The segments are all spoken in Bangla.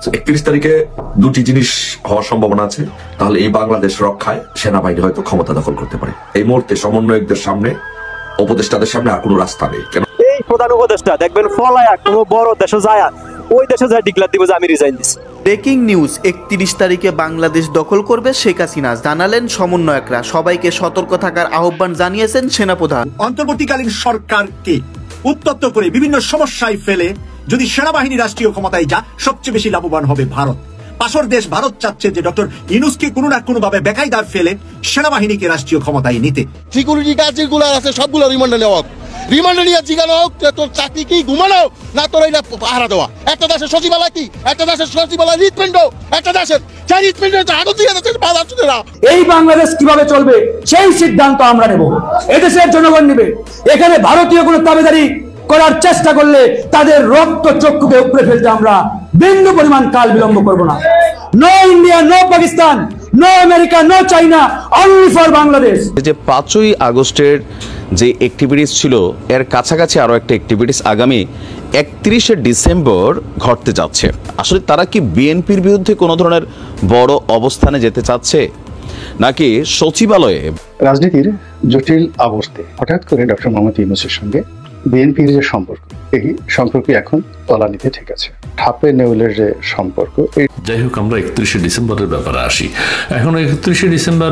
31 তারিখে দুটি জিনিস হওয়ার সম্ভাবনা আছে। তাহলে এই বাংলাদেশ রক্ষায় সেনাবাহিনী হয়তো ক্ষমতা দখল করতে পারে। এই মুহূর্তে সমন্বয়কদের সামনে, উপদেষ্টাদের সামনে আর কোনো রাস্তা নেই। কেন এই প্রধান উপদেষ্টা দেখবেন ফলায়া কোনো বড় দেশে যায়, ওই দেশে যায় ডিক্লার দিব যে আমি রিজাইন দিচ্ছি। ব্রেকিং নিউজ, 31 তারিখে বাংলাদেশ দখল করবে শেখ হাসিনা, জানালেন সমন্বয়করা। সবাইকে সতর্ক থাকার আহ্বান জানিয়েছেন সেনাপ্রধান। অন্তর্বর্তীকালীন সরকারকে উত্তপ্ত করে বিভিন্ন সমস্যায় ফেলে যদি সেনাবাহিনী রাষ্ট্রীয় ক্ষমতায় যা, সবচেয়ে বেশি লাভবান হবে ভারত। পাশের দেশ ভারত চাচ্ছে যে ডক্টর ইউনূসকে কোনো না কোনো ভাবে বেকায়দায় ফেলে সেনাবাহিনীকে রাষ্ট্রীয় ক্ষমতায় নিতে। সিকিউরিটি গার্ড যেগুলো আছে সবগুলো রিমান্ডে নেওয়া, রিমান্ডে নিয়ে জিজ্ঞানো হোক তোর চাকরি কি ঘুমানো না তোর এইটা পাহারা দেওয়া। একটা দেশের সচিবালয় কি, একটা দেশের সচিবালয় হৃৎপিণ্ড, একটা দেশের চাই হৃৎপিণ্ডের আদর দিয়ে যাচ্ছে বাধা চলে না। এই বাংলাদেশ কিভাবে চলবে সেই সিদ্ধান্ত আমরা নেব, এদেশের জনগণ নেবে। এখানে ভারতীয় কোনো দাবিদারি করার চেষ্টা করলে তাদের রক্ত চক্ষুকে উপড়ে ফেলতে আমরা বিন্দু পরিমাণ কাল বিলম্ব করব না। No India, no Pakistan, no America, no China, only for Bangladesh. যে 5ই আগস্টের যে অ্যাক্টিভিটিস ছিল, এর কাছাকাছি আরো একটা অ্যাক্টিভিটিস আগামী 31শে ডিসেম্বর ঘটতে যাচ্ছে। আসলে তারা কি বিএনপির বিরুদ্ধে কোনো ধরনের বড় অবস্থানে যেতে চাচ্ছে, নাকি সচিবালয়ে? রাজনীতির জটিল অবস্থায় হঠাৎ করে ডক্টর মোহাম্মদ ইউনূসের সঙ্গে বিএনপির যে সম্পর্ক, এই সম্পর্ক এখন তলানিতে ঠিক আছে। ঠাপে নেউলের যে সম্পর্ক। যাই হোক, আমরা 31শে ডিসেম্বরের ব্যাপারে আসি। এখন 31শে ডিসেম্বর,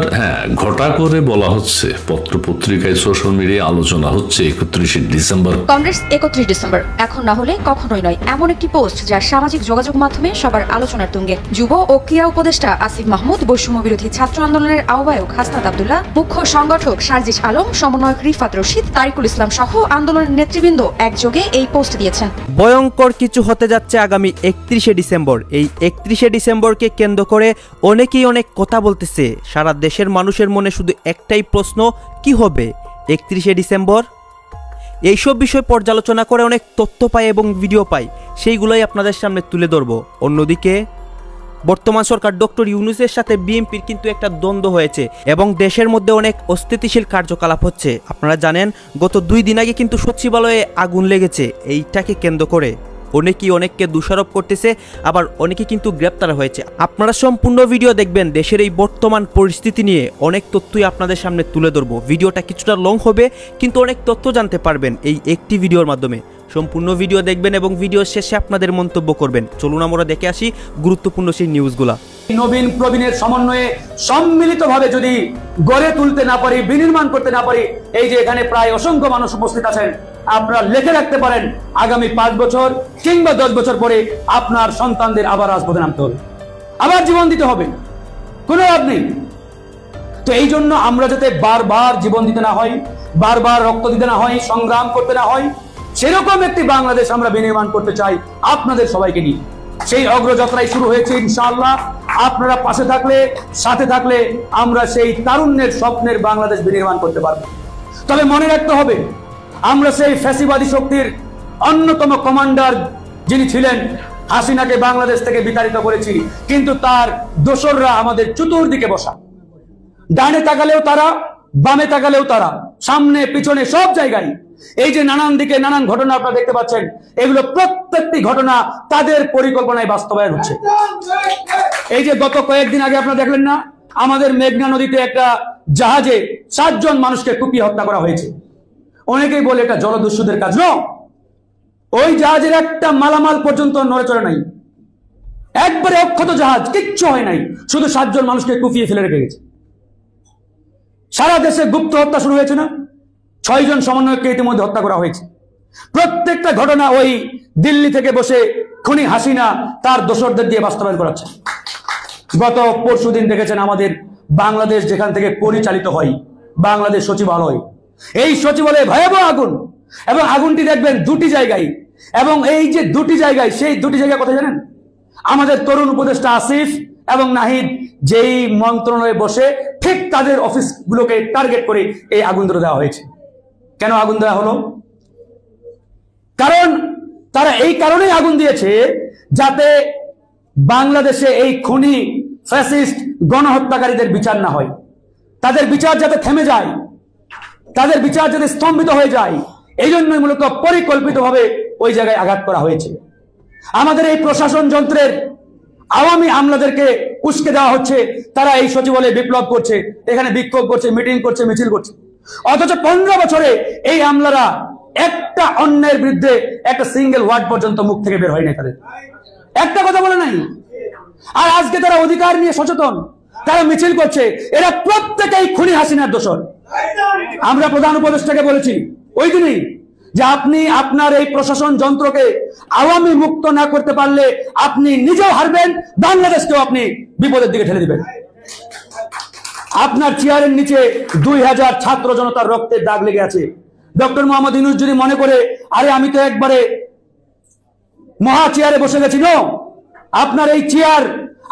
ঘটা করে বলা হচ্ছে, পত্র পত্রিকায়, সোশ্যাল মিডিয়ায় আলোচনা হচ্ছে 31শে ডিসেম্বর। কংগ্রেস 31 ডিসেম্বর এখন না হলে কখনোই নয়, এমন একটি পোস্ট যা সামাজিক যোগাযোগ মাধ্যমে সবার আলোচনার তুঙ্গে। যুব ও ক্রীড়া উপদেষ্টা আসিফ মাহমুদ, বৈষম্য বিরোধী ছাত্র আন্দোলনের আহ্বায়ক হাসনাত আব্দুল্লাহ, মুখ্য সংগঠক সার্জিস আলম, সমন্বয়ক রিফাত রশিদ, তারিকুল ইসলাম সহ আন্দোলনের নেতৃবৃন্দ একযোগে এই পোস্ট দিয়েছেন। ভয়ঙ্কর কিছু হতে যাচ্ছে আগামী 31শে ডিসেম্বর। এই 31শে ডিসেম্বরকে কেন্দ্র করে অনেকেই অনেক কথা বলতেছে। সারা দেশের মানুষের মনে শুধু একটাই প্রশ্ন, কি হবে 31শে ডিসেম্বর? এইসব বিষয় পর্যালোচনা করে অনেক তথ্য পাই এবং ভিডিও পাই, সেইগুলোই আপনাদের সামনে তুলে ধরব। অন্যদিকে বর্তমান সরকার ডক্টর ইউনূসের সাথে বিএনপির কিন্তু একটা দ্বন্দ্ব হয়েছে এবং দেশের মধ্যে অনেক অস্থিতিশীল কার্যকলাপ হচ্ছে। আপনারা জানেন গত 2 দিন আগে কিন্তু সচিবালয়ে আগুন লেগেছে। এইটাকে কেন্দ্র করে অনেকেই অনেককে দোষারোপ করতেছে, আবার অনেকে কিন্তু গ্রেপ্তার হয়েছে। আপনারা সম্পূর্ণ ভিডিও দেখবেন। দেশের এই বর্তমান পরিস্থিতি নিয়ে অনেক তথ্যই আপনাদের সামনে তুলে ধরবো। ভিডিওটা কিছুটা লং হবে, কিন্তু অনেক তথ্য জানতে পারবেন এই একটি ভিডিওর মাধ্যমে। সম্পূর্ণ ভিডিও দেখবেন এবং ভিডিও শেষে আপনাদের মন্তব্য করবেন। চলুন আমরা দেখে আসি গুরুত্বপূর্ণ সেই নিউজগুলা। নবীন প্রবীণের সমন্বয়ে সম্মিলিতভাবে যদি গড়ে তুলতে না পারি, বিনির্মাণ করতে না পারি, এই যে এখানে প্রায় অসংখ্য মানুষ উপস্থিত আছেন, আপনারা লিখে রাখতে পারেন আগামী 5 বছর কিংবা 10 বছর পরে আপনার সন্তানদের আবার রাজপথে নামতে হবে, আবার জীবন দিতে হবে, কোনো লাভ নেই। তো এই জন্য আমরা যাতে বারবার জীবন দিতে না হয়, বারবার রক্ত দিতে না হয়, সংগ্রাম করতে না হয়, সেরকম একটি বাংলাদেশ আমরা বিনির্মাণ করতে চাই আপনাদের সবাইকে নিয়ে। সেই অগ্রযাত্রাই শুরু হয়েছে ইনশাআল্লাহ। আপনারা পাশে থাকলে, সাথে থাকলে আমরা সেই তারুণ্যের স্বপ্নের বাংলাদেশ বিনির্মাণ করতে পারবো। তবে মনে রাখতে হবে, আমরা সেই ফ্যাসিবাদী শক্তির অন্যতম কমান্ডার যিনি ছিলেন, হাসিনাকে বাংলাদেশ থেকে বিতাড়িত করেছি, কিন্তু তার দোসররা আমাদের চতুর্দিকে বসা। ডানে তাকালেও তারা, বামে তাকালেও তারা, সামনে পিছনে সব জায়গায় এই যে নানান দিকে নানান ঘটনা আপনারা দেখতে পাচ্ছেন, এগুলো প্রত্যেকটি ঘটনা তাদের পরিকল্পনায় বাস্তবায়ন হচ্ছে। এই যে গত কয়েকদিন আগে আপনারা দেখলেন না, আমাদের মেঘনা নদীতে একটা জাহাজে 7 জন মানুষকে কুপিয়ে হত্যা করা হয়েছে। অনেকেই বলে এটা জলদস্যুদের কাজ। ন, ওই জাহাজের একটা মালামাল পর্যন্ত নড়েচড়ে নাই, একবারে অক্ষত জাহাজ, কিচ্ছু হয় নাই, শুধু 7 জন মানুষকে কুপিয়ে ফেলে রেখে গেছে। সারা দেশে গুপ্ত হত্যা শুরু হয়েছে না, 6 জন সমন্বয়ককে ইতিমধ্যে হত্যা করা হয়েছে। প্রত্যেকটা ঘটনা ওই দিল্লি থেকে বসে খুনি হাসিনা তার দোসরদের দিয়ে বাস্তবায়ন করাচ্ছে। গত পরশুদিন দেখেছেন আমাদের বাংলাদেশ যেখান থেকে পরিচালিত হয়, বাংলাদেশ সচিবালয়, এই সচিবালয়ে ভয়াবহ আগুন, এবং আগুনটি দেখবেন 2টি জায়গায়, এবং এই যে 2টি জায়গায়, সেই 2টি জায়গা কোথায় জানেন? আমাদের তরুণ উপদেষ্টা আসিফ এবং নাহিদ যেই মন্ত্রণালয়ে বসে ঠিক তাদের অফিসগুলোকে টার্গেট করে এই আগুন ধরে দেওয়া হয়েছে। কেন আগুন দেওয়া হলো? কারণ তারা এই কারণেই আগুন দিয়েছে যাতে বাংলাদেশে এই খুনি ফ্যাসিস্ট গণহত্যাকারীদের বিচার না হয়, তাদের বিচার যাতে থেমে যায়, তাদের বিচার যাতে স্তম্ভিত হয়ে যায়, এই জন্যই মূলত পরিকল্পিতভাবে ওই জায়গায় আঘাত করা হয়েছে। আমাদের এই প্রশাসন যন্ত্রের আওয়ামী আমলাদেরকে উস্কে দেওয়া হচ্ছে, তারা এই সচিবালয়ে বিপ্লব করছে, এখানে বিক্ষোভ করছে, মিটিং করছে, মিছিল করছে। অথচ 15 বছরে এই আমলারা একটা অন্যায়ের বিরুদ্ধে একটা সিঙ্গেল ওয়ার্ড পর্যন্ত মুখ থেকে বের হয় না, তাদের একটা কথা বলে নাই। আর আজকে তারা অধিকার নিয়ে সচেতন, তারা মিছিল করছে, এরা প্রত্যেকেই খুনি হাসিনার দোষর। আমরা প্রধান উপদেষ্টাকে বলেছি ওই দিনই যে আপনি আপনার এই প্রশাসন যন্ত্রকে আওয়ামী মুক্ত না করতে পারলে আপনি নিজেও হারবেন, বাংলাদেশকেও আপনি বিপদের দিকে ঠেলে দিবেন। আপনার চেয়ারের নিচে 2000 ছাত্র জনতার রক্তের দাগ লেগে আছে। ডক্টর মোহাম্মদ ইউনূস যদি মনে করে আরে আমি তো একবারে মহা চেয়ারে বসে গেছি, নো, আপনার এই চেয়ার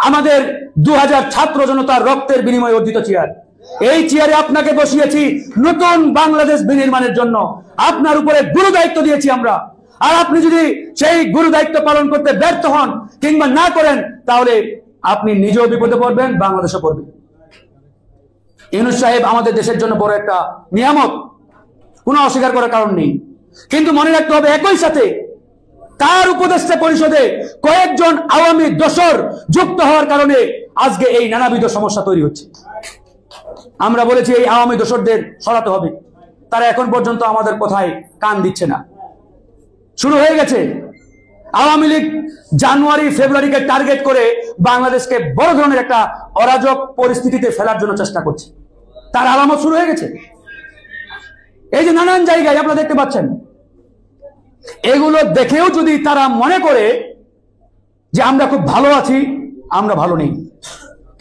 আমাদের 2000 ছাত্র জনতার রক্তের বিনিময়ে অর্জিত চেয়ার। এই চেয়ারে আপনাকে বসিয়েছি নতুন বাংলাদেশ বিনির্মাণের জন্য, আপনার উপরে গুরু দায়িত্ব দিয়েছি আমরা। আর আপনি যদি সেই গুরু দায়িত্ব পালন করতে ব্যর্থ হন কিংবা না করেন, তাহলে আপনি নিজেও বিপদে পড়বেন, বাংলাদেশও পড়বে। ইউনূস সাহেব আমাদের দেশের জন্য বড় একটা নিয়ামত, কোনো অস্বীকার করার কারণ নেই। কিন্তু মনে রাখতে হবে একই সাথে তার উপদেষ্টা পরিষদে কয়েকজন আওয়ামী দোসর যুক্ত হওয়ার কারণে আজকে এই নানাবিধ সমস্যা তৈরি হচ্ছে। আমরা বলেছি এই আওয়ামী দোসরদের সরাতে হবে, তারা এখন পর্যন্ত আমাদের কথায় কান দিচ্ছে না। শুরু হয়ে গেছে আওয়ামী লীগ জানুয়ারি ফেব্রুয়ারিকে টার্গেট করে বাংলাদেশকে বড় ধরনের একটা অরাজক পরিস্থিতিতে ফেলার জন্য চেষ্টা করছে, তার আলামত শুরু হয়ে গেছে। এই যে নানান জায়গায় আপনারা দেখতে পাচ্ছেন, এগুলো দেখেও যদি তারা মনে করে যে আমরা খুব ভালো আছি, আমরা ভালো নেই,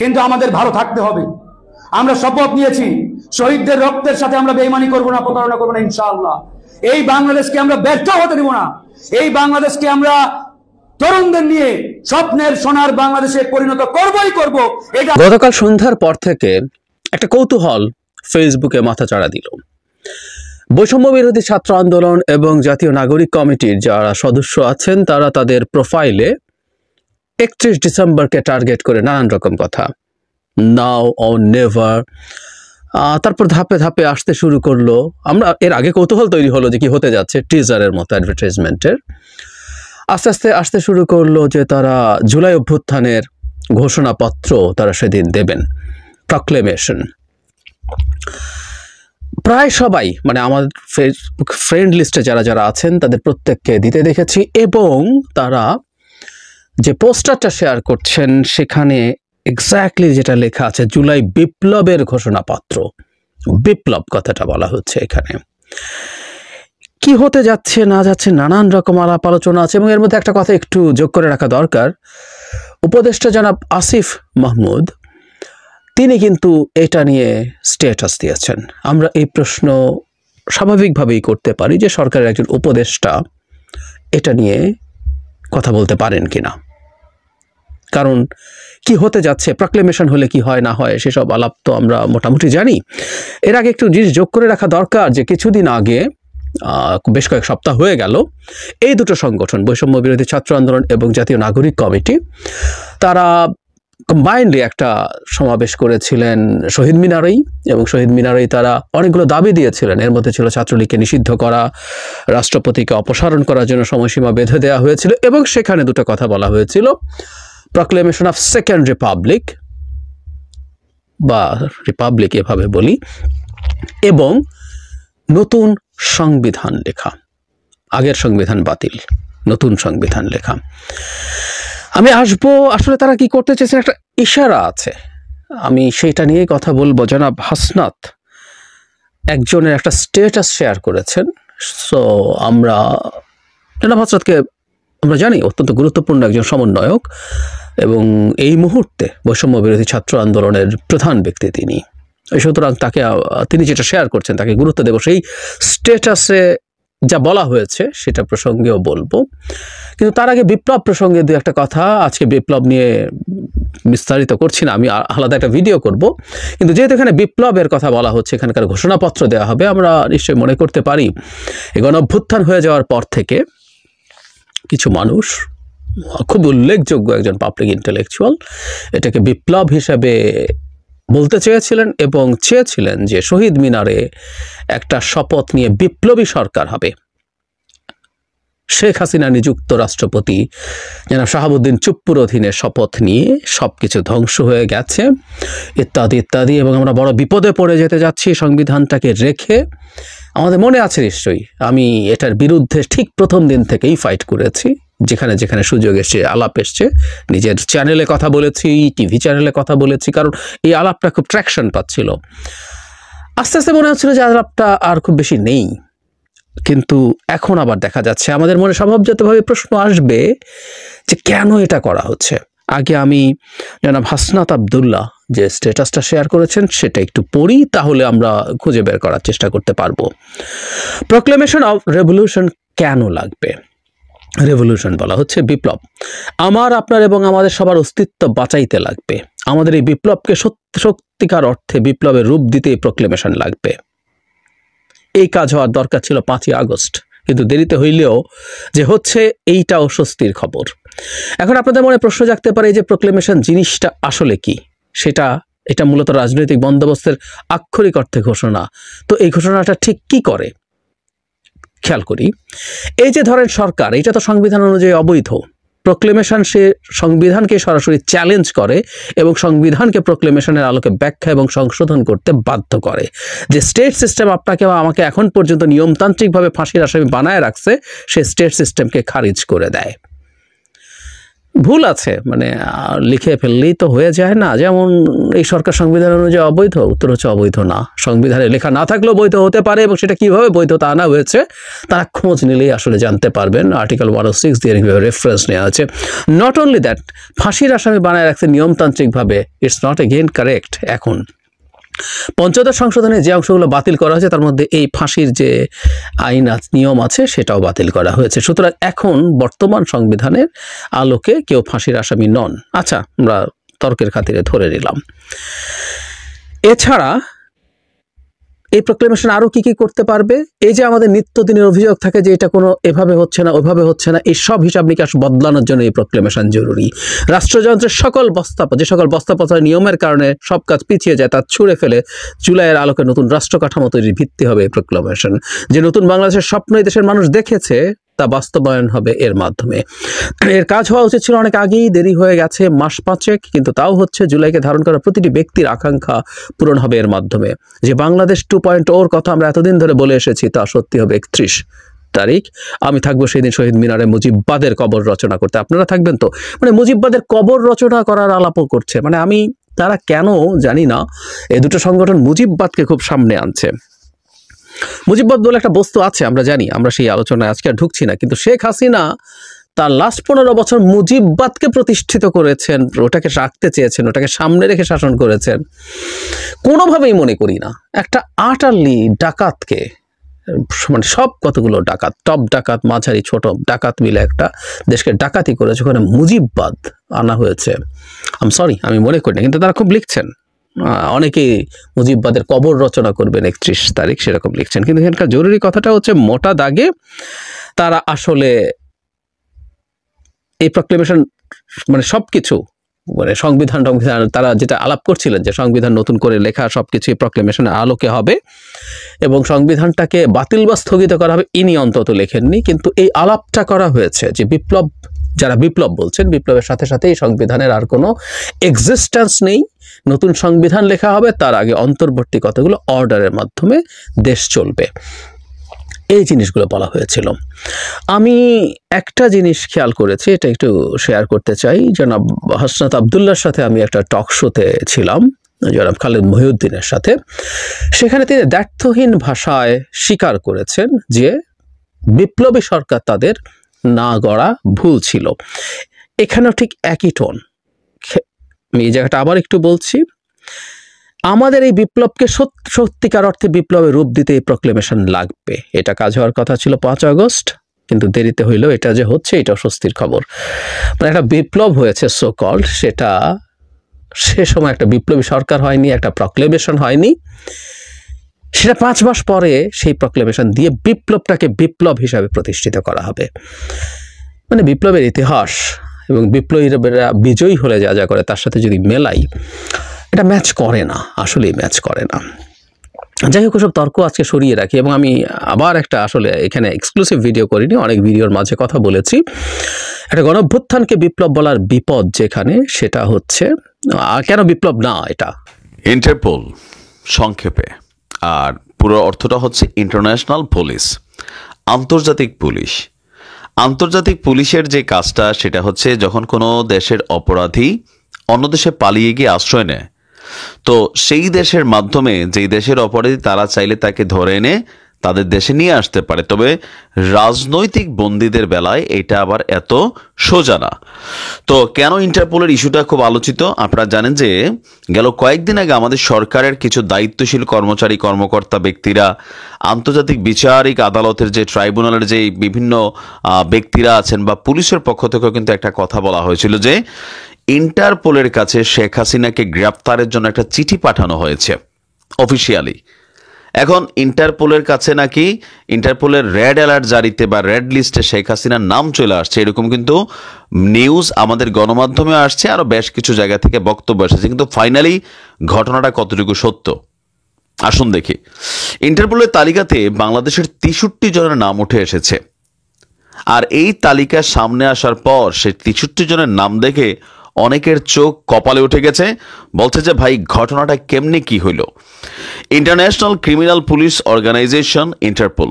কিন্তু আমাদের ভালো থাকতে হবে। আমরা শপথ নিয়েছি শহীদদের রক্তের সাথে আমরা বেঈমানি করব না, প্রতারণা করব না, ইনশাআল্লাহ। এই বাংলাদেশকে আমরা ব্যর্থ হতে দিব না। এই বাংলাদেশকে আমরা তরুণদের নিয়ে স্বপ্নের সোনার বাংলাদেশে পরিণত করবই করব। এটা গতকাল সন্ধ্যার পর থেকে একটা কৌতূহল ফেসবুকে মাথাচাড়া দিল। বৈষম্য বিরোধী ছাত্র আন্দোলন এবং জাতীয় নাগরিক কমিটির যারা সদস্য আছেন তারা তাদের প্রোফাইলে 31 ডিসেম্বরকে টার্গেট করে নানান রকম কথা, নাও অর নেভার, তারপর ধাপে ধাপে আসতে শুরু করলো। আমরা এর আগে কৌতূহল তৈরি হলো যে কি হতে যাচ্ছে, টিজারের মতো অ্যাডভার্টাইজমেন্টের। আস্তে আস্তে আসতে শুরু করলো যে তারা জুলাই অভ্যুত্থানের ঘোষণাপত্র তারা সেদিন দেবেন, প্রক্লেমেশন। প্রায় সবাই মানে আমাদের ফেসবুক ফ্রেন্ড লিস্টে যারা যারা আছেন তাদের প্রত্যেককে দিতে দেখেছি, এবং তারা যে পোস্টারটা শেয়ার করছেন সেখানে এক্স্যাক্টলি যেটা লেখা আছে জুলাই বিপ্লবের ঘোষণাপত্র, বিপ্লব কথাটা বলা হচ্ছে এখানে। কি হতে যাচ্ছে না যাচ্ছে নানান রকম আলাপ আলোচনা আছে, এবং এর মধ্যে একটা কথা একটু যোগ করে রাখা দরকার। উপদেষ্টা জনাব আসিফ মাহমুদ তিনি কিন্তু এটা নিয়ে স্ট্যাটাস দিয়েছেন। আমরা এই প্রশ্ন স্বাভাবিকভাবেই করতে পারি যে সরকারের একজন উপদেষ্টা এটা নিয়ে কথা বলতে পারেন কিনা, কারণ কি হতে যাচ্ছে, প্রক্লেমেশন হলে কি হয় না হয় সেসব আলাপ তো আমরা মোটামুটি জানি। এর আগে একটু জিনিস যোগ করে রাখা দরকার যে কিছুদিন আগে বেশ কয়েক সপ্তাহ হয়ে গেল এই দুটো সংগঠন বৈষম্য বিরোধী ছাত্র আন্দোলন এবং জাতীয় নাগরিক কমিটি তারা কম্বাইন্ডলি একটা সমাবেশ করেছিলেন শহীদ মিনারেই, এবং শহীদ মিনারেই তারা অনেকগুলো দাবি দিয়েছিলেন। এর মধ্যে ছিল ছাত্রলীগকে নিষিদ্ধ করা, রাষ্ট্রপতিকে অপসারণ করার জন্য সময়সীমা বেঁধে দেওয়া হয়েছিল, এবং সেখানে দুটো কথা বলা হয়েছিল, প্রক্লেমেশন অফ সেকেন্ড রিপাবলিক বা রিপাবলিক এভাবে বলি, এবং নতুন সংবিধান লেখা, আগের সংবিধান বাতিল, নতুন সংবিধান লেখা। আমি আসবো, আসলে তারা কি করতে চেয়েছেন একটা ইশারা আছে, আমি সেইটা নিয়ে কথা বলবো। জনাব হাসনাত একজনের একটা স্ট্যাটাস শেয়ার করেছেন। সো আমরা জনাব হাসনাতকে আমরা জানি অত্যন্ত গুরুত্বপূর্ণ একজন সমন্বয়ক, এবং এই মুহূর্তে বৈষম্য বিরোধী ছাত্র আন্দোলনের প্রধান ব্যক্তি তিনি। সুতরাং তাকে তিনি যেটা শেয়ার করছেন তাকে গুরুত্ব দেব। সেই স্ট্যাটাসে যা বলা হয়েছে সেটা প্রসঙ্গেও বলবো, কিন্তু তার আগে বিপ্লব প্রসঙ্গে দু একটা কথা। আজকে বিপ্লব নিয়ে বিস্তারিত করছি না, আমি আলাদা একটা ভিডিও করব, কিন্তু যেহেতু এখানে বিপ্লবের কথা বলা হচ্ছে, এখানকার ঘোষণাপত্র দেওয়া হবে, আমরা নিশ্চয়ই মনে করতে পারি এই গণঅভ্যুত্থান হয়ে যাওয়ার পর থেকে কিছু মানুষ, খুব উল্লেখযোগ্য একজন পাবলিক ইন্টেলেকচুয়াল, এটাকে বিপ্লব হিসাবে বলতে চেয়েছিলেন এবং চেয়েছিলেন যে শহীদ মিনারে একটা শপথ নিয়ে বিপ্লবী সরকার হবে। শেখ হাসিনা নিযুক্ত রাষ্ট্রপতি জনাব শাহাবুদ্দিন চুপ্পুর অধীনে শপথ নিয়ে সবকিছু ধ্বংস হয়ে গেছে ইত্যাদি ইত্যাদি, এবং আমরা বড় বিপদে পড়ে যেতে যাচ্ছি সংবিধানটাকে রেখে। আমাদের মনে আছে নিশ্চয়ই, আমি এটার বিরুদ্ধে ঠিক প্রথম দিন থেকেই ফাইট করেছি, যেখানে যেখানে সুযোগ এসছে, আলাপ এসছে, নিজের চ্যানেলে কথা বলেছি, টিভি চ্যানেলে কথা বলেছি, কারণ এই আলাপটা খুব ট্র্যাকশন পাচ্ছিল। আস্তে আস্তে মনে হচ্ছিল যে আলাপটা আর খুব বেশি নেই, কিন্তু এখন আবার দেখা যাচ্ছে আমাদের মনে স্বভাবজাতভাবে প্রশ্ন আসবে যে কেন এটা করা হচ্ছে। আগে আমি জনাব হাসনাত আবদুল্লাহ যে স্ট্যাটাসটা শেয়ার করেছেন সেটা একটু পড়ি, তাহলে আমরা খুঁজে বের করার চেষ্টা করতে পারবো। প্রক্লেমেশন অফ রেভলিউশন কেন লাগবে? রেভলিউশন বলা হচ্ছে বিপ্লব, আমার আপনার এবং আমাদের সবার অস্তিত্ব বাঁচাইতে লাগবে। আমাদের এই বিপ্লবকে সত্যিকার অর্থে বিপ্লবের রূপ দিতে এই প্রক্লেমেশন লাগবে। এই কাজ হওয়ার দরকার ছিল 5ই আগস্ট, কিন্তু দেরিতে হইলেও যে হচ্ছে এইটা অস্বস্তির খবর। এখন আপনাদের মনে প্রশ্ন জাগতে পারে যে প্রক্লেমেশন জিনিসটা আসলে কি, এটা মূলত রাজনৈতিক বন্দোবস্তের আক্ষরিক অর্থে ঘোষণা। তো এই ঘোষণাটা ঠিক কি করে খেয়াল করি। এই যে ধরেন সরকার, এটা তো সংবিধান অনুযায়ী অবৈধ। প্রক্লেমেশন সে সংবিধানকে সরাসরি চ্যালেঞ্জ করে এবং সংবিধানকে প্রক্লেমেশনের আলোকে ব্যাখ্যা এবং সংশোধন করতে বাধ্য করে। যে স্টেট সিস্টেম আপনাকে বা আমাকে এখন পর্যন্ত নিয়মতান্ত্রিকভাবে ফাঁসির আসামি বানায় রাখছে, সে স্টেট সিস্টেমকে খারিজ করে দেয়। ভুল আছে মানে লিখে ফেললেই তো হয়ে যায় না। যেমন এই সরকার সংবিধান অনুযায়ী অবৈধ, উত্তর হচ্ছে অবৈধ না। সংবিধানে লেখা না থাকলেও বৈধ হতে পারে, এবং সেটা কিভাবে বৈধতা আনা হয়েছে তারা খোঁজ নিলেই আসলে জানতে পারবেন। আর্টিকেল 106 দিয়ে রেফারেন্স নেওয়া আছে। নট অনলি দ্যাট, ফাঁসির আসামি বানায় রাখছে নিয়মতান্ত্রিকভাবে, ইটস নট এগেইন কারেক্ট। এখন পঞ্চদশ সংশোধনে যে অংশগুলো বাতিল করা হয়েছে তার মধ্যে এই ফাঁসির যে আইন নিয়ম আছে সেটাও বাতিল করা হয়েছে। সুতরাং এখন বর্তমান সংবিধানের আলোকে কেউ ফাঁসির আসামি নন। আচ্ছা, আমরা তর্কের খাতিরে ধরে নিলাম। এছাড়া এই প্রক্লেমেশন আরো কি কি করতে পারবে? এই যে আমাদের নিত্যদিনের অভিযোগ থাকে যে এটা কোনো এভাবে হচ্ছে না, ওইভাবে হচ্ছে না, এই সব হিসাব নিকাশ বদলানোর জন্য এই প্রক্লেমেশন জরুরি। রাষ্ট্রযন্ত্রের যে সকল বস্তাপচা নিয়মের কারণে সব কাজ পিছিয়ে যায় তা ছুঁড়ে ফেলে জুলাইয়ের আলোকে নতুন রাষ্ট্র কাঠামো তৈরির ভিত্তি হবে এই প্রক্লেমেশন। যে নতুন বাংলাদেশের স্বপ্ন এই দেশের মানুষ দেখেছে তা বাস্তবায়ন হবে এর মাধ্যমে। এর কাজ হওয়া উচিত ছিল অনেক আগেই, দেরি হয়ে গেছে মাস 5 কিন্তু তাও হচ্ছে। জুলাইকে ধারণ করা প্রতিটি ব্যক্তির আকাঙ্ক্ষা পূরণ হবে এর মাধ্যমে। যে বাংলাদেশ 2.0 কথা আমরা এতদিন ধরে বলে এসেছি তা সত্যি হবে 31 তারিখ। আমি থাকবো সেই দিন শহীদ মিনারে মুজিববাদের কবর রচনা করতে, আপনারা থাকবেন তো? মানে মুজিববাদের কবর রচনা করার আলাপও করছে। মানে তারা কেন জানি না এই দুটো সংগঠন মুজিববাদকে খুব সামনে আনছে। মুজিববাদ বলে একটা বস্তু আছে আমরা জানি, আমরা সেই আলোচনায় আজকে আর ঢুকছি না, কিন্তু শেখ হাসিনা তার লাস্ট 15 বছর মুজিববাদকে প্রতিষ্ঠিত করেছেন, ওটাকে রাখতে চেয়েছেন, ওটাকে সামনে রেখে শাসন করেছেন। কোনোভাবেই মনে করি না একটা আটারলি ডাকাতকে, মানে সব কতগুলো ডাকাত, টপ ডাকাত, মাঝারি, ছোট ডাকাত মিলে একটা দেশকে ডাকাতি করেছে, ওখানে মুজিববাদ আনা হয়েছে। আমি মনে করি না, কিন্তু তারা খুব লিখছেন। অনেকেই মুজিববাদের কবর রচনা করবেন 31 তারিখ সেরকম লিখছেন। কিন্তু এখানকার জরুরি কথাটা হচ্ছে মোটা দাগে তারা আসলে এই প্রক্লেমেশন মানে সবকিছু, মানে সংবিধান তারা যেটা আলাপ করছিলেন যে সংবিধান নতুন করে লেখা সবকিছু এই প্রক্লেমেশনের আলোকে হবে এবং সংবিধানটাকে বাতিল বা স্থগিত করা হবে, ইনি অন্তত লেখেননি। কিন্তু এই আলাপটা করা হয়েছে যে যারা বিপ্লব বলছেন, বিপ্লবের সাথে সাথে এই সংবিধানের আর কোনো এক্সিস্টেন্স নেই, নতুন সংবিধান লেখা হবে, তার আগে অন্তর্বর্তী কতগুলো অর্ডারের মাধ্যমে দেশ চলবে, এই জিনিসগুলো বলা হয়েছিল। আমি একটা জিনিস খেয়াল করেছি, এটা একটু শেয়ার করতে চাই। জনাব হাসনাত আবদুল্লাহর সাথে আমি একটা টক শোতে ছিলাম, জনাব খালেদ মহিউদ্দিনের সাথে। সেখানে তিনি দ্ব্যর্থহীন ভাষায় স্বীকার করেছেন যে বিপ্লবী সরকার তাদের না গড়া ভুল ছিল। এখানেও ঠিক একই টোন। আমি এই জায়গাটা আবার একটু বলছি, আমাদের এই বিপ্লবকে সত্যিকার অর্থে বিপ্লবের রূপ দিতে এই প্রক্লেমেশন লাগবে। এটা কাজ হওয়ার কথা ছিল 5 আগস্ট, কিন্তু দেরিতে হইলেও এটা যে হচ্ছে এটা স্বস্তির খবর। মানে একটা বিপ্লব হয়েছে সো কল্ড, সেটা সে সময় একটা বিপ্লবী সরকার হয়নি, একটা প্রক্লেমেশন হয়নি, সেটা 5 মাস পরে সেই প্রক্লেমেশন দিয়ে বিপ্লবটাকে বিপ্লব হিসাবে প্রতিষ্ঠিত করা হবে। মানে বিপ্লবের ইতিহাস এবং বিপ্লবীরা বিজয়ী হলে যা যা করে তার সাথে যদি মেলাই, এটা ম্যাচ করে না, আসলেই ম্যাচ করে না। যাই হোক, সব তর্ক আজকে সরিয়ে রাখি এবং আমি আবার একটা আসলে এখানে এক্সক্লুসিভ ভিডিও করিনি, অনেক ভিডিওর মাঝে কথা বলেছি। একটা গণঅভ্যুত্থানকে বিপ্লব বলার বিপদ যেখানে, সেটা হচ্ছে কেন বিপ্লব না এটা। ইন্টারপোল সংক্ষেপে, আর পুরো অর্থটা হচ্ছে ইন্টারন্যাশনাল পুলিশ, আন্তর্জাতিক পুলিশ। আন্তর্জাতিক পুলিশের যে কাজটা সেটা হচ্ছে যখন কোনো দেশের অপরাধী অন্য দেশে পালিয়ে গিয়ে আশ্রয় নেয়, তো সেই দেশের মাধ্যমে যেই দেশের অপরাধী তারা চাইলে তাকে ধরে এনে তাদের দেশে নিয়ে আসতে পারে। তবে রাজনৈতিক বন্দীদের বেলায় এটা আবার এত সোজা না। তো কেন ইন্টারপোলের ইস্যুটা খুব আলোচিত, আপনারা জানেন যে গেল কয়েকদিন আগে আমাদের সরকারের কিছু দায়িত্বশীল কর্মচারী কর্মকর্তা ব্যক্তিরা আন্তর্জাতিক বিচারিক আদালতের যে ট্রাইব্যুনালের যে বিভিন্ন ব্যক্তিরা আছেন বা পুলিশের পক্ষ থেকেও কিন্তু একটা কথা বলা হয়েছিল যে ইন্টারপোলের কাছে শেখ হাসিনাকে গ্রেপ্তারের জন্য একটা চিঠি পাঠানো হয়েছে অফিসিয়ালি। এখন ইন্টারপোলের কাছে নাকি ইন্টারপোলের রেড অ্যালার্ট জারিতে বা রেড লিস্টে শেখ হাসিনার নাম চলে আসছে, এরকম কিন্তু নিউজ আমাদের গণমাধ্যমে আসছে, আরও বেশ কিছু জায়গা থেকে বক্তব্য এসেছে। কিন্তু ফাইনালি ঘটনাটা কতটুকু সত্য আসুন দেখি। ইন্টারপোলের তালিকাতে বাংলাদেশের 63 জনের নাম উঠে এসেছে, আর এই তালিকা সামনে আসার পর সেই 63 জনের নাম দেখে অনেকের চোখ কপালে উঠে গেছে, বলছে যে ভাই ঘটনাটা কেমনে কি হইল। International criminal police organisation Interpol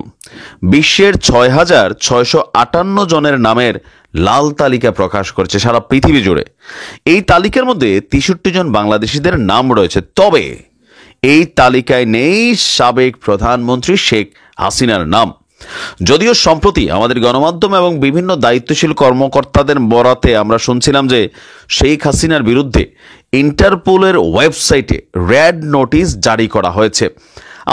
বিশ্বের 6,658 জনের নামের লাল তালিকা প্রকাশ করেছে সারা পৃথিবী জুড়ে। এই তালিকার মধ্যে 63 জন বাংলাদেশিদের নাম রয়েছে, তবে এই তালিকায় নেই সাবেক প্রধানমন্ত্রী শেখ হাসিনার নাম। যদিও সম্প্রতি আমাদের গণমাধ্যম এবং বিভিন্ন দায়িত্বশীল কর্মকর্তাদের বরাতে আমরা শুনছিলাম যে শেখ হাসিনার বিরুদ্ধে ইন্টারপোলের ওয়েবসাইটে রেড নোটিশ জারি করা হয়েছে।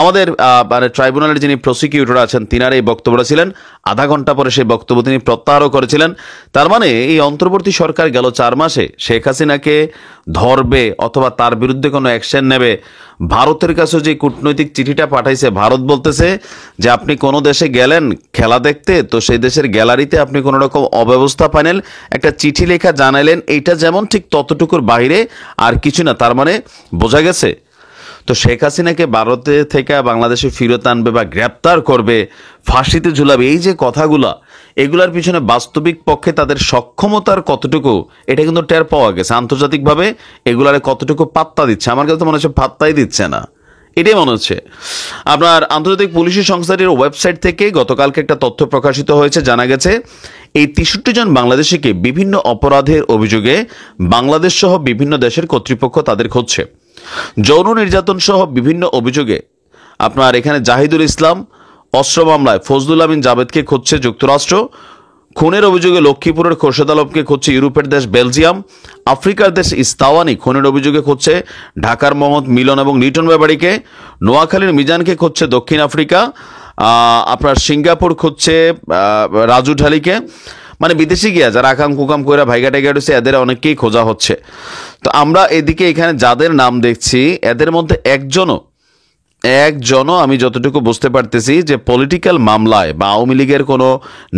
আমাদের মানে ট্রাইব্যুনালের যিনি প্রসিকিউটর আছেন তিনার এই বক্তব্যটা ছিলেন, আধা ঘন্টা পরে সেই বক্তব্য তিনি প্রত্যাহারও করেছিলেন। তার মানে এই অন্তর্বর্তী সরকার গেল 4 মাসে শেখ হাসিনাকে ধরবে অথবা তার বিরুদ্ধে কোনো অ্যাকশন নেবে। ভারতের কাছে যে কূটনৈতিক চিঠিটা পাঠাইছে, ভারত বলতেছে যে আপনি কোনো দেশে গেলেন খেলা দেখতে, তো সেই দেশের গ্যালারিতে আপনি কোনো রকম অব্যবস্থা পাইলেন, একটা চিঠি লেখা জানাইলেন, এইটা যেমন ঠিক ততটুকুর বাইরে আর কিছু না। তার মানে বোঝা গেছে তো শেখ হাসিনাকে ভারতে থেকে বাংলাদেশে ফিরত আনবে বা গ্রেপ্তার করবে, ফাঁসিতে ঝুলাবে, এই যে কথাগুলা, এগুলার পিছনে বাস্তবিক পক্ষে তাদের সক্ষমতার কতটুকু এটা কিন্তু টের পাওয়া গেছে। আন্তর্জাতিকভাবে এগুলারে কতটুকু পাত্তা দিচ্ছে, আমার কাছে মনে হচ্ছে পাত্তাই দিচ্ছে না, এটাই মনে হচ্ছে। আপনার আন্তর্জাতিক পুলিশি সংস্থাটির ওয়েবসাইট থেকে গতকালকে একটা তথ্য প্রকাশিত হয়েছে, জানা গেছে এই 63 জন বাংলাদেশিকে বিভিন্ন অপরাধের অভিযোগে বাংলাদেশ সহ বিভিন্ন দেশের কর্তৃপক্ষ তাদের খুঁজছে। যৌন নির্যাতন সহ বিভিন্ন অভিযোগে আপনার এখানে জাহিদুল ইসলাম, অস্ত্র মামলায় ফজলুল আমিন জাবেদকে খুঁজছে যুক্তরাষ্ট্র, খুনের অভিযোগে লক্ষ্মীপুরের খোরশেদ আলমকে খুঁজছে ইউরোপের দেশ বেলজিয়াম, আফ্রিকার দেশ ইস্তাওয়ানি খুনের অভিযোগে খুঁজছে ঢাকার মোহাম্মদ মিলন এবং লিটন ব্যাপারীকে, নোয়াখালীর মিজানকে খুঁজছে দক্ষিণ আফ্রিকা, আপনার সিঙ্গাপুর খুঁজছে রাজু ঢালিকে। মানে বিদেশি গিয়া যারা আকাম কুকাম করে ভাইগা টাইগা রয়েছে এদের অনেককেই খোঁজা হচ্ছে। তো আমরা এদিকে এখানে যাদের নাম দেখছি এদের মধ্যে একজনও আমি যতটুকু বুঝতে পারতেছি যে পলিটিক্যাল মামলায় বা আওয়ামী লীগের কোনো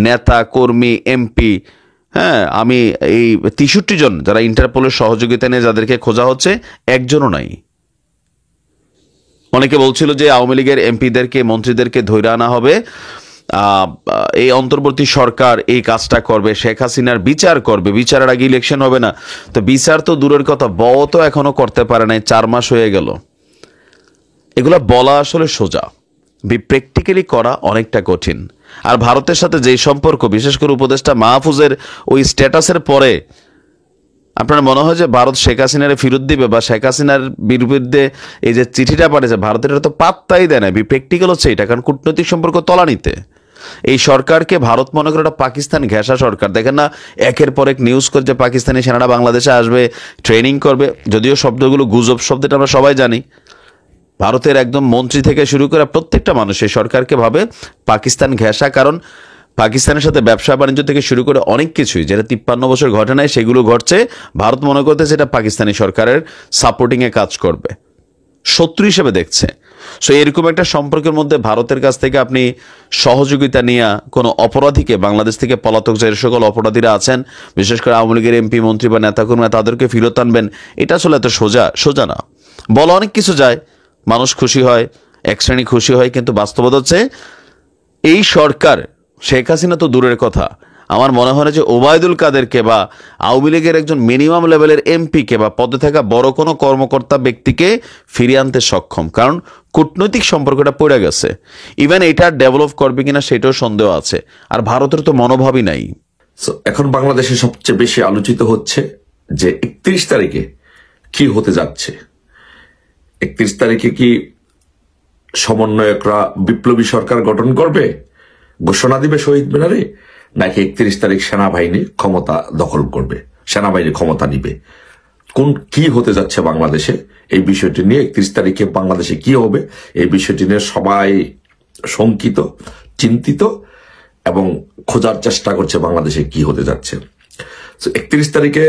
নেতা কর্মী এমপি, হ্যাঁ, আমি এই 63 জন যারা ইন্টারপোলের সহযোগিতা নিয়ে যাদেরকে খোঁজা হচ্ছে একজনও নাই। অনেকে বলছিল যে আওয়ামী লীগের এমপিদেরকে মন্ত্রীদেরকে ধরে আনা হবে, এই অন্তর্বর্তী সরকার এই কাজটা করবে, শেখ হাসিনার বিচার করবে, বিচারের আগে ইলেকশন হবে না। তো বিচার তো দূরের কথা, তো এখনো করতে পারে নাই, 4 মাস হয়ে গেল। এগুলা বলা আসলে সোজা, প্র্যাকটিক্যালি করা অনেকটা কঠিন। আর ভারতের সাথে যেই সম্পর্ক, বিশেষ করে উপদেষ্টা মাহফুজের ওই স্ট্যাটাসের পরে আপনার মনে হয় যে ভারত শেখ হাসিনারে ফেরত দিবে বা শেখ হাসিনার বিরুদ্ধে এই যে চিঠিটা পাঠিয়েছে ভারতের তো পাত্তাই দেয় না। প্র্যাকটিক্যাল হচ্ছে এটা, কারণ কূটনৈতিক সম্পর্ক তলানিতে এই সরকারকে ভারত মনে করে একটা পাকিস্তান ঘেঁষা সরকার। দেখেন না একের পর এক নিউজ করছে পাকিস্তানি সেনারা বাংলাদেশে আসবে, ট্রেনিং করবে, যদিও শব্দগুলো গুজব শব্দটা আমরা সবাই জানি। ভারতের একদম মন্ত্রী থেকে শুরু করে প্রত্যেকটা মানুষ এই সরকারকে ভাবে পাকিস্তান ঘেঁষা, কারণ পাকিস্তানের সাথে ব্যবসা বাণিজ্য থেকে শুরু করে অনেক কিছুই যেটা 53 বছর ঘটে নাই সেগুলো ঘটছে। ভারত মনে করতেছে এটা পাকিস্তানি সরকারের সাপোর্টিংয়ে কাজ করবে, শত্রু হিসেবে দেখছে। সো এরকম একটা সম্পর্কের মধ্যে ভারতের কাছ থেকে আপনি সহযোগিতা নিয়ে কোনো অপরাধীকে বাংলাদেশ থেকে পলাতক যে সকল অপরাধীরা আছেন, বিশেষ করে আওয়ামী লীগের এমপি মন্ত্রী বা নেতাকর্মী, তাদেরকে ফেরত আনবেন, এটা আসলে এত সোজা না। বলা অনেক কিছু যায়, মানুষ খুশি হয়, এক শ্রেণী খুশি হয়, কিন্তু বাস্তবতা হচ্ছে এই সরকার, শেখ হাসিনা তো দূরের কথা, আমার মনে হয় না যে ওবায়দুল কাদেরকে বা আওয়ামী লীগের একজন মিনিমাম লেভেলের এমপিকে বা পদে থাকা বড় কোনো কর্মকর্তা ব্যক্তিকে ফিরিয়ে আনতে সক্ষম, কারণ কূটনৈতিক সম্পর্কটা পড়ে গেছে। ইভেন এটা ডেভেলপ করবে কিনা সেটাও সন্দেহ আছে। আর ভারতের তো মনোভাবই নাই। এখন বাংলাদেশে সবচেয়ে বেশি আলোচিত হচ্ছে যে 31 তারিখে কি হতে যাচ্ছে। 31 তারিখে কি সমন্বয়করা বিপ্লবী সরকার গঠন করবে, ঘোষণা দিবে শহীদ মিনারে, নাকি 31 তারিখ সেনাবাহিনী ক্ষমতা দখল করবে, সেনাবাহিনী ক্ষমতা নিবে? কি হতে যাচ্ছে বাংলাদেশে, এই বিষয়টি নিয়ে 31 তারিখে বাংলাদেশে কি হবে, এই বিষয়টি নিয়ে সবাই শঙ্কিত, চিন্তিত এবং খোঁজার চেষ্টা করছে বাংলাদেশে কি হতে যাচ্ছে। 31 তারিখে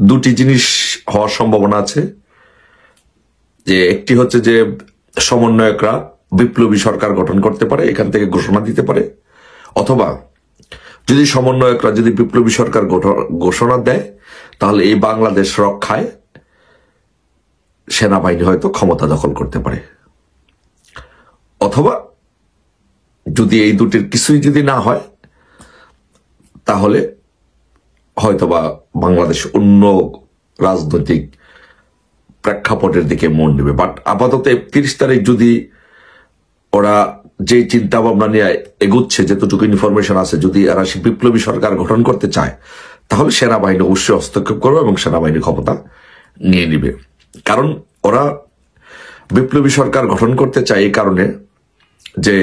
দুটি জিনিস হওয়ার সম্ভাবনা আছে। যে একটি হচ্ছে যে সমন্বয়করা বিপ্লবী সরকার গঠন করতে পারে, এখান থেকে ঘোষণা দিতে পারে, অথবা যদি সমন্বয়করা যদি বিপ্লবী সরকার ঘোষণা দেয় তাহলে এই বাংলাদেশ রক্ষায় সেনাবাহিনী হয়তো ক্ষমতা দখল করতে পারে। অথবা যদি এই দুটির কিছুই যদি না হয় তাহলে হয়তোবা বাংলাদেশ অন্য রাজনৈতিক প্রেক্ষাপটের দিকে মন নেবে। বাট আপাতত 31 তারিখ যদি ওরা যে চিন্তা ভাবনা নিয়ে এগুচ্ছে, যতটুকু ইনফরমেশন আছে, যদি এরা বিপ্লবী সরকার গঠন করতে চায় তাহলে সেনাবাহিনী অবশ্যই হস্তক্ষেপ করবে এবং সেনাবাহিনী ক্ষমতা নিয়ে নিবে। কারণ ওরা বিপ্লবী সরকার গঠন করতে চায় এই কারণে যে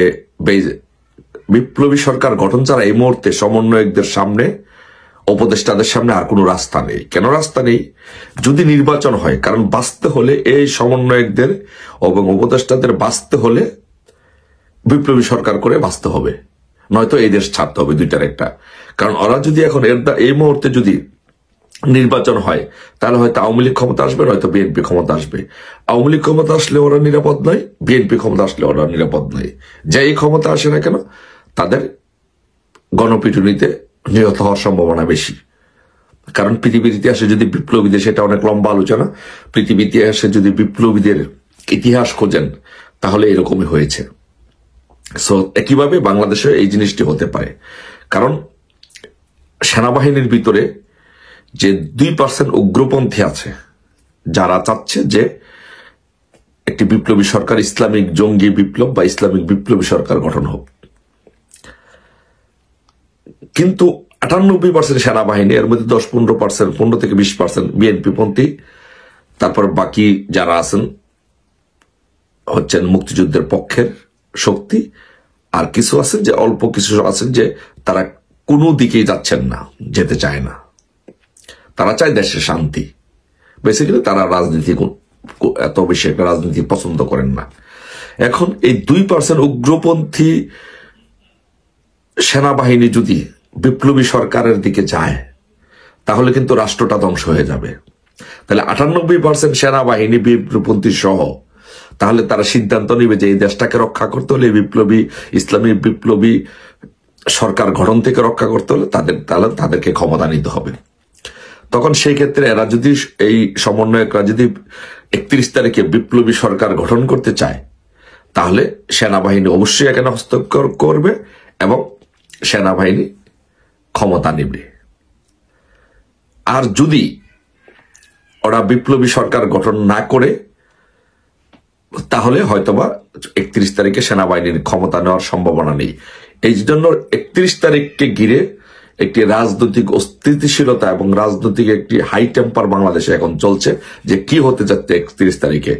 বিপ্লবী সরকার গঠন ছাড়া এই মুহূর্তে সমন্বয়কদের সামনে, উপদেষ্টাদের সামনে আর কোনো রাস্তা নেই। কেন রাস্তা নেই? যদি নির্বাচন হয়, কারণ বাঁচতে হলে এই সমন্বয়কদের এবং উপদেষ্টাদের বাঁচতে হলে বিপ্লবী সরকার করে বাঁচতে হবে, নয়তো এই দেশ ছাড়তে হবে, দুইটার একটা। কারণ ওরা যদি এখন এই মুহূর্তে যদি নির্বাচন হয় তাহলে হয়তো আওয়ামী লীগ ক্ষমতা আসবে, নয়তো বিএনপি ক্ষমতা আসবে। আওয়ামী লীগ ক্ষমতা আসলে ওরা নিরাপদ নয়, বিএনপি ক্ষমতা আসলে ওরা নিরাপদ নয়। যেই ক্ষমতা আসে না কেন তাদের গণপিটুনিতে নিহত হওয়ার সম্ভাবনা বেশি। কারণ পৃথিবীর ইতিহাসে যদি বিপ্লবীদের, সেটা অনেক লম্বা আলোচনা, পৃথিবীর ইতিহাসে যদি বিপ্লবীদের ইতিহাস খোঁজেন তাহলে এরকমই হয়েছে। সো একইভাবে বাংলাদেশে এই জিনিসটি হতে পারে। কারণ সেনাবাহিনীর ভিতরে যে 2% উগ্রপন্থী আছে যারা চাচ্ছে যে একটি বিপ্লবী সরকার, ইসলামিক জঙ্গি বিপ্লব বা ইসলামিক বিপ্লবী সরকার গঠন হোক, কিন্তু 98% সেনাবাহিনী, এর মধ্যে 10-15%, 15 থেকে 20% বিএনপি পন্থী, তারপর বাকি যারা আছেন হচ্ছেন মুক্তিযুদ্ধের পক্ষের শক্তি, আর কিছু আছেন যে অল্প কিছু আছেন যে তারা কোনো দিকেই যাচ্ছেন না, যেতে চায় না, তারা চায় দেশের শান্তি। বেসিক্যালি তারা রাজনীতি এত বেশি একটা রাজনীতি পছন্দ করেন না। এখন এই 2% উগ্রপন্থী সেনাবাহিনী যদি বিপ্লবী সরকারের দিকে যায় তাহলে কিন্তু রাষ্ট্রটা ধ্বংস হয়ে যাবে। তাহলে 98% সেনাবাহিনী বিপ্লবপন্থী সহ, তাহলে তারা সিদ্ধান্ত নেবে যে এই দেশটাকে রক্ষা করতে হলে, বিপ্লবী ইসলামী বিপ্লবী সরকার গঠন থেকে রক্ষা করতে হলে তাদেরকে ক্ষমতা নিতে হবে। তখন সেই ক্ষেত্রে এরা যদি, এই সমন্বয়করা যদি 31 তারিখে বিপ্লবী সরকার গঠন করতে চায় তাহলে সেনাবাহিনী অবশ্যই এখানে হস্তক্ষেপ করবে এবং সেনাবাহিনী ক্ষমতা নেবে। আর যদি ওরা বিপ্লবী সরকার গঠন না করে তাহলে হয়তোবা 31 তারিখে সেনাবাহিনীর ক্ষমতা নেওয়ার সম্ভাবনা নেই। এই জন্য 31 তারিখকে ঘিরে একটি রাজনৈতিক অস্থিতিশীলতা এবং রাজনৈতিক একটি হাই টেম্পার বাংলাদেশে এখন চলছে যে কি হতে যাচ্ছে 31 তারিখে।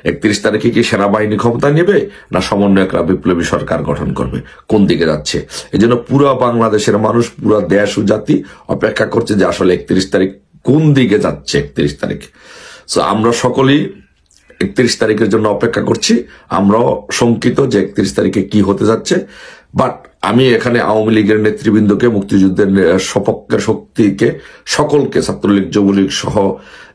31 তারিখে কি সেনাবাহিনী ক্ষমতা নেবে না সমন্বয়করা বিপ্লবী সরকার গঠন করবে, কোন দিকে যাচ্ছে? এই জন্য পুরো বাংলাদেশের মানুষ, পুরো দেশ ও জাতি অপেক্ষা করছে যে আসলে 31 তারিখ কোন দিকে যাচ্ছে। 31 তারিখ, সো আমরা সকলেই 31 তারিখের জন্য অপেক্ষা করছি। আমরাও শঙ্কিত যে 31 তারিখে কি হতে যাচ্ছে। বাট আমি এখানে আওয়ামী লীগের নেতৃবৃন্দকে, মুক্তিযুদ্ধের সপক্ষের শক্তিকে, সকলকে, ছাত্রলীগ যুবলীগ সহ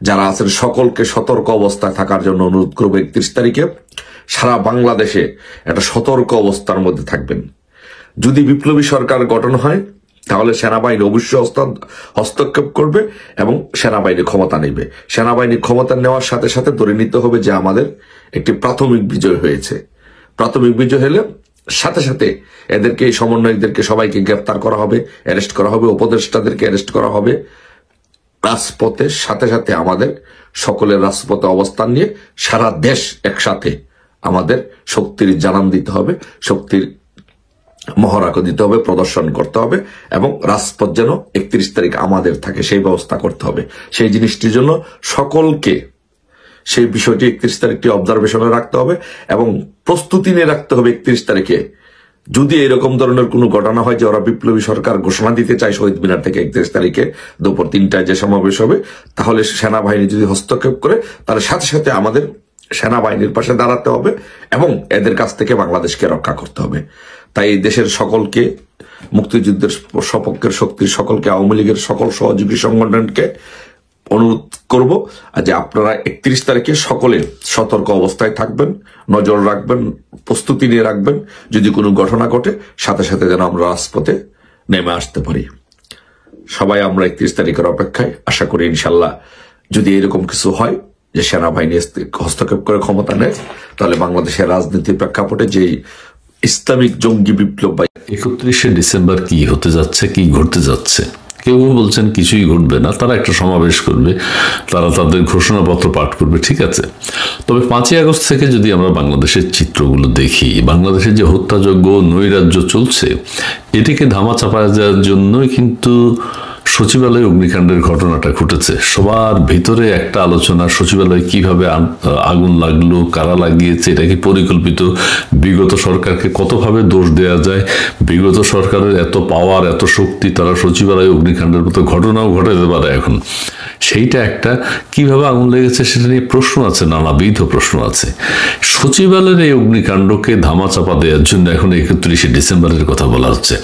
যারা আছেন সকলকে সতর্ক অবস্থায় থাকার জন্য অনুরোধ করবো। 31 তারিখে সারা বাংলাদেশে একটা সতর্ক অবস্থার মধ্যে থাকবেন। যদি বিপ্লবী সরকার গঠন হয় তাহলে সেনাবাহিনী অবশ্যই হস্তক্ষেপ করবে এবং সেনাবাহিনী ক্ষমতা নেবে। সেনাবাহিনী ক্ষমতা নেওয়ার সাথে সাথে ধরে নিতে হবে যে আমাদের একটি প্রাথমিক বিজয় হয়েছে। প্রাথমিক বিজয় হলে সাথে সাথে এদেরকে, এই সমন্বয়কদেরকে সবাইকে গ্রেফতার করা হবে, অ্যারেস্ট করা হবে, উপদেষ্টাদেরকে অ্যারেস্ট করা হবে। রাজপথের সাথে সাথে আমাদের সকলের রাজপথে অবস্থান নিয়ে সারা দেশ একসাথে আমাদের শক্তির জানান দিতে হবে, শক্তির মহড়াকে দিতে হবে, প্রদর্শন করতে হবে এবং রাজপথ যেন 31 তারিখ আমাদের থাকে সেই ব্যবস্থা করতে হবে। সেই জিনিসটির জন্য সকলকে সেই বিষয়টি 31 তারিখটি অবজারভেশনে রাখতে হবে এবং প্রস্তুতি নিয়ে রাখতে হবে 31 তারিখে যদি এরকম ধরনের কোনো ঘটনা হয় যে ওরা বিপ্লবী সরকার ঘোষণা দিতে চায় শহীদ মিনার থেকে 31 তারিখে দুপুর 3টায় যে সমাবেশ হবে, তাহলে সেনাবাহিনী যদি হস্তক্ষেপ করে তাহলে সাথে সাথে আমাদের সেনাবাহিনীর পাশে দাঁড়াতে হবে এবং এদের কাছ থেকে বাংলাদেশকে রক্ষা করতে হবে। তাই দেশের সকলকে, মুক্তিযুদ্ধের সপক্ষের শক্তির সকলকে, আওয়ামী লীগের সকল সহযোগী সংগঠনকে অনুরোধ করব যে আপনারা 31 তারিখে সকলে সতর্ক অবস্থায় থাকবেন, নজর রাখবেন, প্রস্তুতি নিয়ে রাখবেন। যদি কোনো ঘটনা ঘটে সাথে সাথে যেন আমরা রাজপথে নেমে আসতে পারি। সবাই আমরা 31 তারিখের অপেক্ষায়। আশা করি ইনশাল্লাহ যদি এরকম কিছু হয় যে সেনাবাহিনী হস্তক্ষেপ করে ক্ষমতা নেয়, তাহলে বাংলাদেশের রাজনীতির প্রেক্ষাপটে যে ইসলামিক জঙ্গি বিপ্লব 31শে ডিসেম্বর কি হতে যাচ্ছে, কি ঘটতে যাচ্ছে, কেউ বলছেন কিছুই ঘটবে না, তারা একটা সমাবেশ করবে, তারা তাদের ঘোষণাপত্র পাঠ করবে, ঠিক আছে। তবে 5ই আগস্ট থেকে যদি আমরা বাংলাদেশের চিত্রগুলো দেখি, বাংলাদেশের যে হত্যাযজ্ঞ, নৈরাজ্য চলছে, এটিকে ধামাচাপা দেওয়ার জন্যই কিন্তু সচিবালয় অগ্নিকাণ্ডের ঘটনাটা ঘটেছে। সবার ভিতরে একটা আলোচনা, সচিবালয় কিভাবে আগুন লাগলো, কারা লাগিয়েছে, এটা কি পরিকল্পিত, বিগত সরকারকে কতভাবে দোষ দেওয়া যায়, বিগত সরকারের এত পাওয়ার, এত শক্তি, তারা সচিবালয় অগ্নিকাণ্ডের মতো ঘটনাও ঘটাতে পারে এখন। সেইটা একটা, কিভাবে আগুন লেগেছে সেটা নিয়ে প্রশ্ন আছে, নানাবিধ প্রশ্ন আছে। সচিবালয়ের এই অগ্নিকাণ্ডকে ধামাচাপা দেওয়ার জন্য এখন 31শে ডিসেম্বরের কথা বলা হচ্ছে।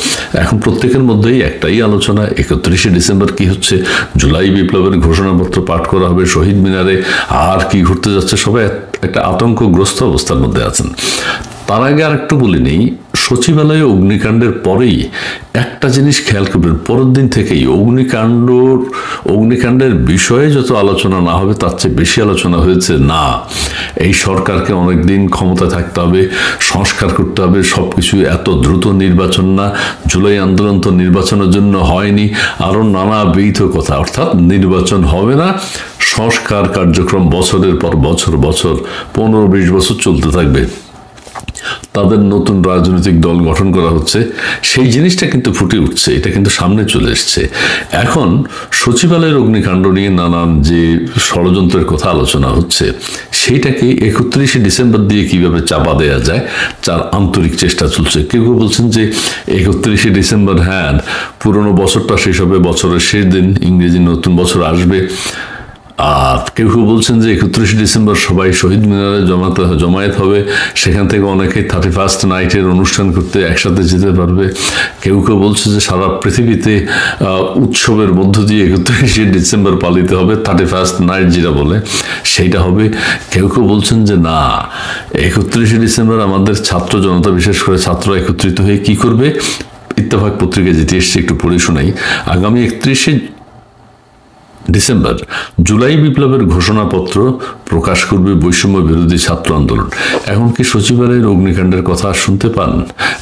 এখন প্রত্যেকের মধ্যেই একটাই আলোচনা, 31শে ডিসেম্বর কি হচ্ছে, জুলাই বিপ্লবের ঘোষণাপত্র পাঠ করা হবে শহীদ মিনারে, আর কি ঘটতে যাচ্ছে, সবাই একটা আতঙ্কগ্রস্ত অবস্থার মধ্যে আছেন। তার আগে আর একটু বলে নেই, সচিবালয়ে অগ্নিকাণ্ডের পরেই একটা জিনিস খেয়াল করবেন, পরের দিন থেকেই অগ্নিকাণ্ডের বিষয়ে যত আলোচনা না হবে তার চেয়ে বেশি আলোচনা হয়েছে না এই সরকারকে অনেকদিন ক্ষমতায় থাকতে হবে, সংস্কার করতে হবে, সবকিছু এত দ্রুত নির্বাচন না, জুলাই আন্দোলন তো নির্বাচনের জন্য হয়নি, আরো নানাবিধ কথা, অর্থাৎ নির্বাচন হবে না, সংস্কার কার্যক্রম বছরের পর বছর 15-20 বছর চলতে থাকবে। তাদের নতুন রাজনৈতিক দল গঠন করা হচ্ছে, সেই জিনিসটা কিন্তু ফুটে উঠছে, এটা কিন্তু সামনে চলে এসছে। এখন সচিবালয়ের অগ্নিকাণ্ড নিয়ে নানান যে ষড়যন্ত্রের কথা আলোচনা হচ্ছে, সেইটাকে 31শে ডিসেম্বর দিয়ে কিভাবে চাপা দেওয়া যায় তার আন্তরিক চেষ্টা চলছে। কেউ কেউ বলছেন যে 31শে ডিসেম্বর, হ্যাঁ পুরনো বছরটা শেষ হবে, বছরের শেষ দিন, ইংরেজি নতুন বছর আসবে। আর কেউ কেউ বলছেন যে 31শে ডিসেম্বর সবাই শহীদ মিনারে জমায়েত হবে, সেখান থেকে অনেকে 31st নাইটের অনুষ্ঠান করতে একসাথে যেতে পারবে। কেউ কেউ বলছে যে সারা পৃথিবীতে উৎসবের মধ্য দিয়ে 31শে ডিসেম্বর পালিত হবে, 31st নাইট যেটা বলে সেইটা হবে। কেউ কেউ বলছেন যে না, 31শে ডিসেম্বর আমাদের ছাত্র জনতা, বিশেষ করে ছাত্র একত্রিত হয়ে কি করবে। ইত্তেফাক পত্রিকা যেটি এসছে একটু পড়ে শোনাই। আগামী 31শে ডিসেম্বর জুলাই বিপ্লবের ঘোষণাপত্র প্রকাশ করবে বৈষম্য বিরোধী ছাত্র আন্দোলন। এখন কি সচিবালয়ের অগ্নিকাণ্ডের কথা শুনতে পান?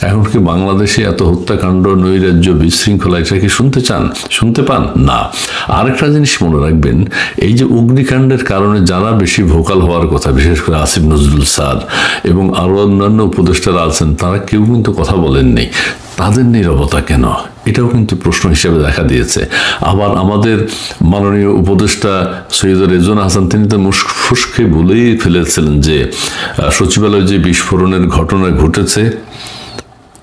এখন কি বাংলাদেশে এত হত্যাকাণ্ড, নৈরাজ্য, বিশৃঙ্খলা এটা কি শুনতে পান না। আরেকটা জিনিস মনে রাখবেন, এই যে অগ্নিকাণ্ডের কারণে যারা বেশি ভোকাল হওয়ার কথা, বিশেষ করে আসিফ নজরুল স্যার এবং আরো অন্যান্য উপদেষ্টারা আছেন, তারা কেউ কিন্তু কথা বলেননি। তাদের নীরবতা কেন? এটাও কিন্তু প্রশ্ন হিসেবে দেখা দিয়েছে। আবার আমাদের মাননীয় উপদেষ্টা সৈয়দ রেজওয়ান হাসান, তিনি তো ফুসকে বলেই ফেলেছিলেন যে সচিবালয়ে যে বিস্ফোরণের ঘটনা ঘটেছে,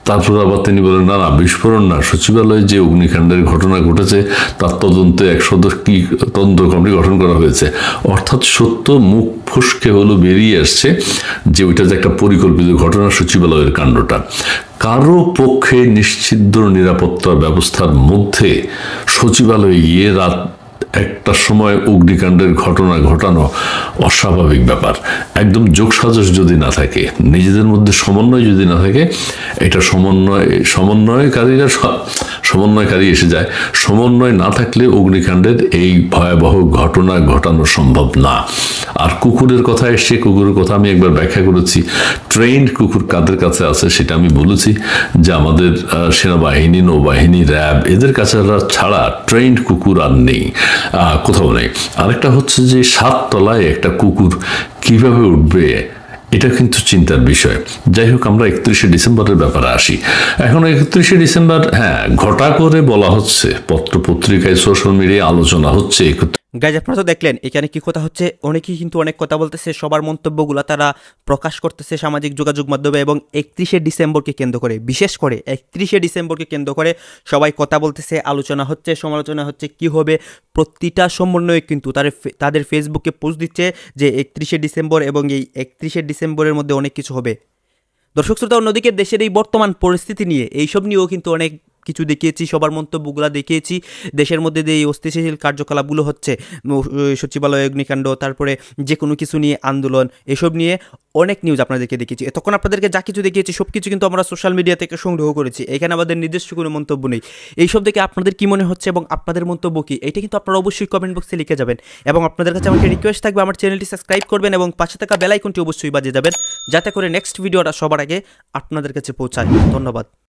তারপর আবার তিনি বলেন না, বিস্ফোরণ না, সচিবালয়ে যে অগ্নিকাণ্ডের ঘটনা ঘটেছে তার তদন্তে এক সদস্যী তদন্ত কমিটি গঠন করা হয়েছে। অর্থাৎ সত্য মুখ ফুসকে হলো বেরিয়ে আসছে যে ওইটা যে একটা পরিকল্পিত ঘটনা, সচিবালয়ের কাণ্ডটা। কারো পক্ষে নিশ্চিদ্র নিরাপত্তা ব্যবস্থার মধ্যে সচিবালয়ে গিয়ে রাত একটা সময় অগ্নিকাণ্ডের ঘটনা ঘটানো অস্বাভাবিক ব্যাপার। একদম যোগসাজশ যদি না থাকে, নিজেদের মধ্যে সমন্বয় যদি না থাকে, এটা সমন্বয়কারী এসে যায়। সমন্বয় না থাকলে অগ্নিকাণ্ডের এই ভয়াবহ ঘটনা ঘটানো সম্ভব না। আর কুকুরের কথা এসে, কুকুরের কথা আমি একবার ব্যাখ্যা করেছি। ট্রেন্ড কুকুর কাদের কাছে আছে সেটা আমি বলেছি, যে আমাদের সেনাবাহিনী, নৌবাহিনী, র্যাব এদের কাছে ছাড়া ট্রেন্ড কুকুর আর নেই, কোথাও নেই। আরেকটা হচ্ছে যে 7 তলায় একটা কুকুর কিভাবে উঠবে, এটা কিন্তু চিন্তার বিষয়। যাই হোক, আমরা 31শে ডিসেম্বরের ব্যাপারে আসি। এখন 31শে ডিসেম্বর, হ্যাঁ, ঘটা করে বলা হচ্ছে, পত্র পত্রিকায়, সোশ্যাল মিডিয়ায় আলোচনা হচ্ছে। গাইজ আপনারা তো দেখলেন এখানে কি কথা হচ্ছে, অনেকেই কিন্তু অনেক কথা বলতেছে, সবার মন্তব্যগুলো তারা প্রকাশ করতেছে সামাজিক যোগাযোগ মাধ্যমে, এবং 31শে ডিসেম্বরকে কেন্দ্র করে, বিশেষ করে 31শে ডিসেম্বরকে কেন্দ্র করে সবাই কথা বলতেছে, আলোচনা হচ্ছে, সমালোচনা হচ্ছে, কি হবে। প্রতিটা সমন্বয়ে কিন্তু তাদের ফেসবুকে পোস্ট দিচ্ছে যে 31শে ডিসেম্বর, এবং এই 31শে ডিসেম্বরের মধ্যে অনেক কিছু হবে। দর্শক শ্রোতা, অন্যদিকে দেশের এই বর্তমান পরিস্থিতি নিয়ে এইসব নিয়েও কিন্তু অনেক কিছু দেখিয়েছি, সবার মন্তব্যগুলো দেখিয়েছি। দেশের মধ্যে যে এই অস্থিতিশীল কার্যকলাপগুলো হচ্ছে, সচিবালয় অগ্নিকাণ্ড, তারপরে যে কোনো কিছু নিয়ে আন্দোলন, এসব নিয়ে অনেক নিউজ আপনাদেরকে দেখিয়েছি। তখন আপনাদেরকে যা কিছু দেখিয়েছি সব কিছু কিন্তু আমরা সোশ্যাল মিডিয়া থেকে সংগ্রহ করেছি, এখানে আমাদের নিজস্ব কোনো মন্তব্য নেই। এইসব দেখে আপনাদের কি মনে হচ্ছে এবং আপনাদের মন্তব্য কী, এটা কিন্তু আপনারা অবশ্যই কমেন্ট বক্সে লিখে যাবেন। এবং আপনাদের কাছে আমাকে রিকোয়েস্ট থাকবে, আমার চ্যানেলটি সাবস্ক্রাইব করবেন এবং পাশে থাকা বেল আইকনটি অবশ্যই বাজিয়ে যাবেন, যাতে করে নেক্সট ভিডিওটা সবার আগে আপনাদের কাছে পৌঁছায়। ধন্যবাদ।